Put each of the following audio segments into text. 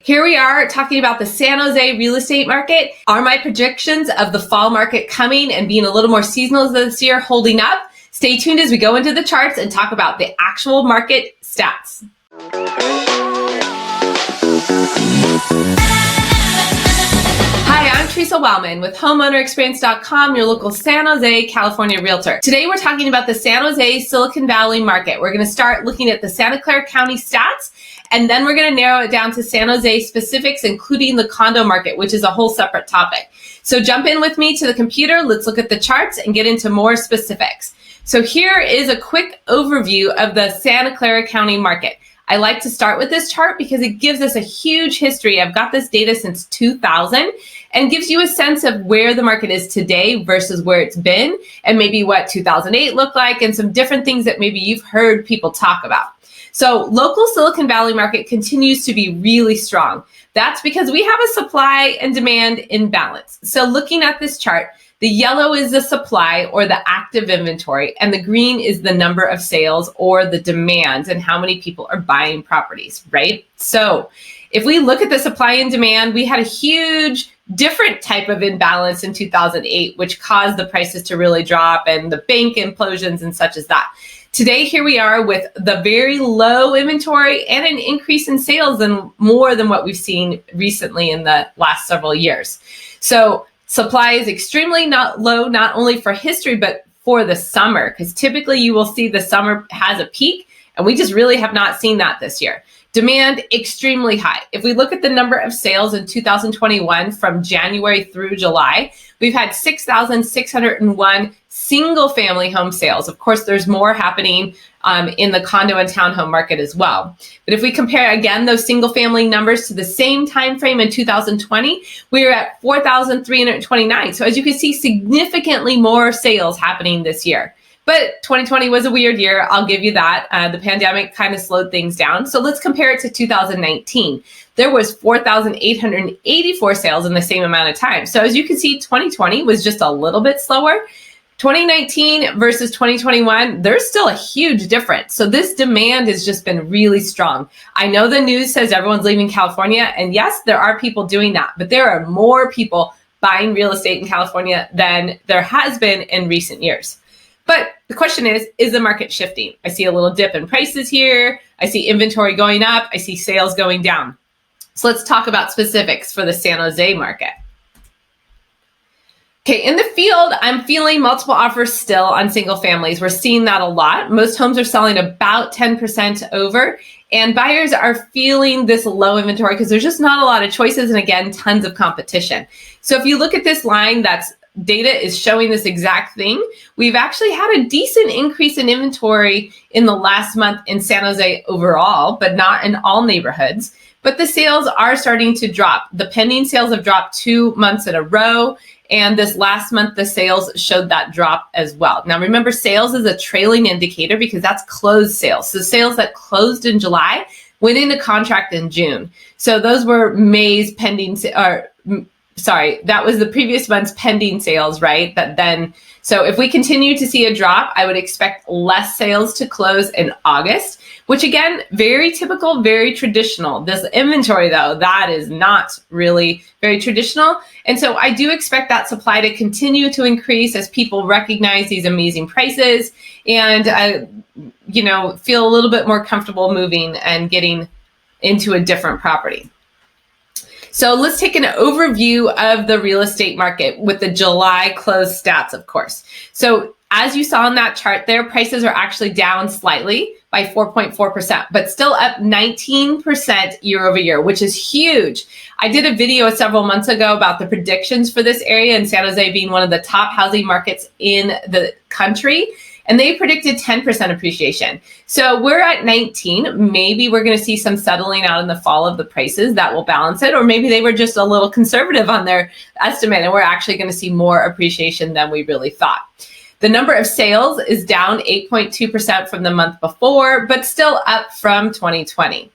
Here we are talking about the San Jose real estate market. Are my predictions of the fall market coming and being a little more seasonal this year holding up? Stay tuned as we go into the charts and talk about the actual market stats. Hi, I'm Theresa Wellman with HomeownerExperience.com, your local San Jose, California realtor. Today we're talking about the San Jose Silicon Valley market. We're going to start looking at the Santa Clara County stats, and then we're going to narrow it down to San Jose specifics, including the condo market, which is a whole separate topic. So jump in with me to the computer. Let's look at the charts and get into more specifics. So here is a quick overview of the Santa Clara County market. I like to start with this chart because it gives us a huge history. I've got this data since 2000 and gives you a sense of where the market is today versus where it's been, and maybe what 2008 looked like and some different things that maybe you've heard people talk about. So local Silicon Valley market continues to be really strong. That's because we have a supply and demand imbalance. So looking at this chart, the yellow is the supply or the active inventory, and the green is the number of sales or the demand and how many people are buying properties, right? So if we look at the supply and demand, we had a huge different type of imbalance in 2008, which caused the prices to really drop and the bank implosions and such as that. Today, here we are with the very low inventory and an increase in sales and more than what we've seen recently in the last several years. So supply is extremely low, not only for history, but for the summer, because typically you will see the summer has a peak, and we just really have not seen that this year. Demand extremely high. If we look at the number of sales in 2021 from January through July, we've had 6,601 single family home sales. Of course, there's more happening in the condo and townhome market as well. But if we compare again those single family numbers to the same time frame in 2020, we were at 4,329. So as you can see, significantly more sales happening this year. But 2020 was a weird year, I'll give you that. The pandemic kind of slowed things down. So let's compare it to 2019. There was 4,884 sales in the same amount of time. So as you can see, 2020 was just a little bit slower. 2019 versus 2021, there's still a huge difference. So this demand has just been really strong. I know the news says everyone's leaving California, and yes, there are people doing that, but there are more people buying real estate in California than there has been in recent years. But the question is the market shifting? I see a little dip in prices here. I see inventory going up. I see sales going down. So let's talk about specifics for the San Jose market. Okay, in the field, I'm feeling multiple offers still on single families. We're seeing that a lot. Most homes are selling about 10% over, and buyers are feeling this low inventory because there's just not a lot of choices, and again, tons of competition. So if you look at this line, that's data is showing this exact thing. We've actually had a decent increase in inventory in the last month in San Jose overall, but not in all neighborhoods. But the sales are starting to drop. The pending sales have dropped 2 months in a row. And this last month, the sales showed that drop as well. Now, remember, sales is a trailing indicator because that's closed sales. So sales that closed in July went into contract in June. So those were May's pending, that was the previous month's pending sales, right? So if we continue to see a drop, I would expect less sales to close in August, which again, very typical, very traditional. This inventory though, that is not really very traditional. And so I do expect that supply to continue to increase as people recognize these amazing prices and, feel a little bit more comfortable moving and getting into a different property. So let's take an overview of the real estate market with the July closed stats, of course. So as you saw in that chart there, prices are actually down slightly by 4.4%, but still up 19% year over year, which is huge. I did a video several months ago about the predictions for this area and San Jose being one of the top housing markets in the country. And they predicted 10% appreciation. So we're at 19. Maybe we're going to see some settling out in the fall of the prices that will balance it. Or maybe they were just a little conservative on their estimate and we're actually going to see more appreciation than we really thought. The number of sales is down 8.2% from the month before, but still up from 2020.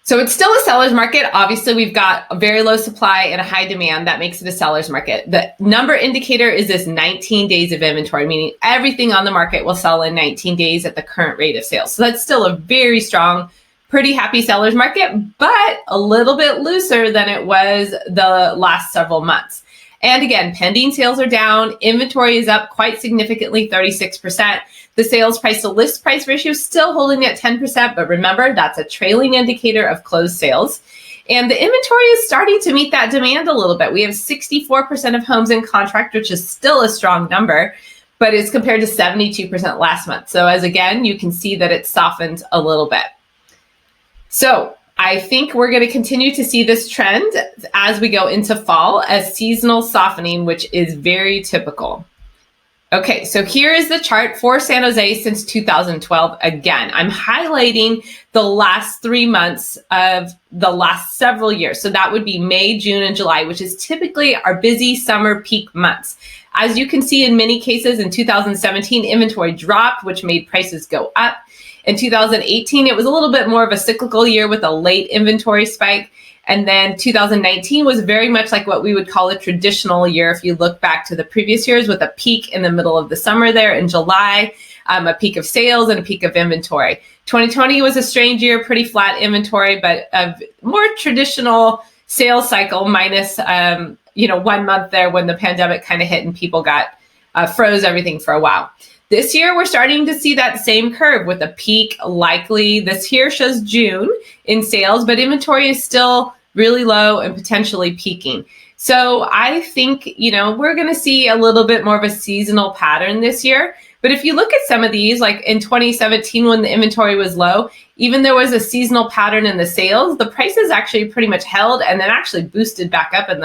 So it's still a seller's market. Obviously, we've got a very low supply and a high demand. That makes it a seller's market. The number indicator is this 19 days of inventory, meaning everything on the market will sell in 19 days at the current rate of sales. So that's still a very strong, pretty happy seller's market, but a little bit looser than it was the last several months. And again, pending sales are down. Inventory is up quite significantly, 36%. The sales price to list price ratio is still holding at 10%, but remember, that's a trailing indicator of closed sales. And the inventory is starting to meet that demand a little bit. We have 64% of homes in contract, which is still a strong number, but it's compared to 72% last month. So as again, you can see that it's softened a little bit. So I think we're going to continue to see this trend as we go into fall, as seasonal softening, which is very typical. Okay, so here is the chart for San Jose since 2012. Again, I'm highlighting the last 3 months of the last several years. So that would be May, June, and July, which is typically our busy summer peak months. As you can see, in many cases in 2017, inventory dropped, which made prices go up. In 2018, it was a little bit more of a cyclical year with a late inventory spike. And then 2019 was very much like what we would call a traditional year if you look back to the previous years, with a peak in the middle of the summer there in July, a peak of sales and a peak of inventory. 2020 was a strange year, pretty flat inventory, but a more traditional sales cycle minus 1 month there when the pandemic kind of hit and people got froze everything for a while. This year, we're starting to see that same curve with a peak likely. This here shows June in sales, but inventory is still really low and potentially peaking. So I think, we're going to see a little bit more of a seasonal pattern this year. But if you look at some of these, like in 2017, when the inventory was low, even there was a seasonal pattern in the sales, the prices actually pretty much held and then actually boosted back up in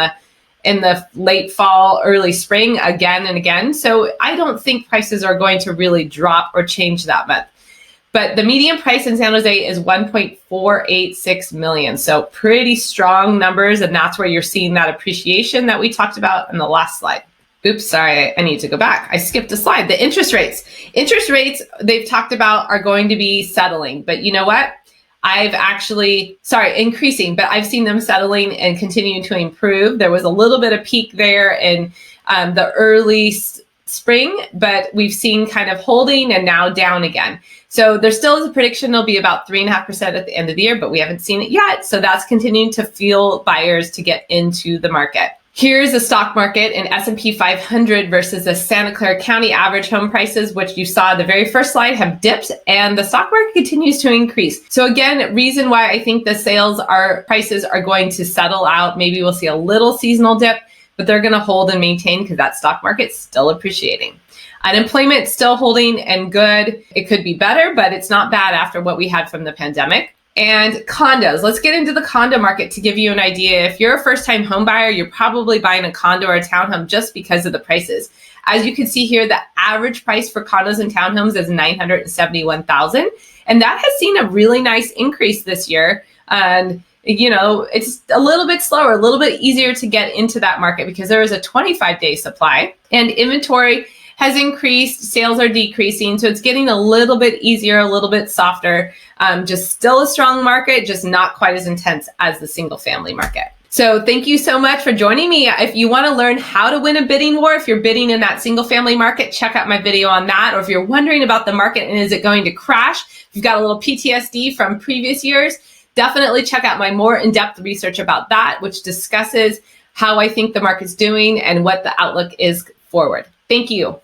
the late fall, early spring again and again. So I don't think prices are going to really drop or change that much. But the median price in San Jose is $1.486 million. So pretty strong numbers. And that's where you're seeing that appreciation that we talked about in the last slide. Oops, sorry, I need to go back. I skipped a slide. The interest rates. Interest rates, they've talked about, are going to be settling. But you know what? Increasing, but I've seen them settling and continuing to improve. There was a little bit of peak there in the early spring, but we've seen kind of holding and now down again. So there still is a prediction it'll be about 3.5% at the end of the year, but we haven't seen it yet. So that's continuing to fuel buyers to get into the market. Here's the stock market in S&P 500 versus the Santa Clara County average home prices, which you saw the very first slide have dipped, and the stock market continues to increase. So again, reason why I think the prices are going to settle out. Maybe we'll see a little seasonal dip, but they're going to hold and maintain because that stock market's still appreciating. Unemployment still holding and good. It could be better, but it's not bad after what we had from the pandemic. And condos. Let's get into the condo market to give you an idea. If you're a first-time home buyer, you're probably buying a condo or a townhome just because of the prices. As you can see here, the average price for condos and townhomes is $971,000, and that has seen a really nice increase this year. And it's a little bit slower, a little bit easier to get into that market because there is a 25-day supply, and inventory has increased, sales are decreasing, so it's getting a little bit easier, a little bit softer. Just still a strong market, just not quite as intense as the single family market. So thank you so much for joining me. If you want to learn how to win a bidding war, if you're bidding in that single family market, check out my video on that. Or if you're wondering about the market and is it going to crash, if you've got a little PTSD from previous years, definitely check out my more in-depth research about that, which discusses how I think the market's doing and what the outlook is forward. Thank you.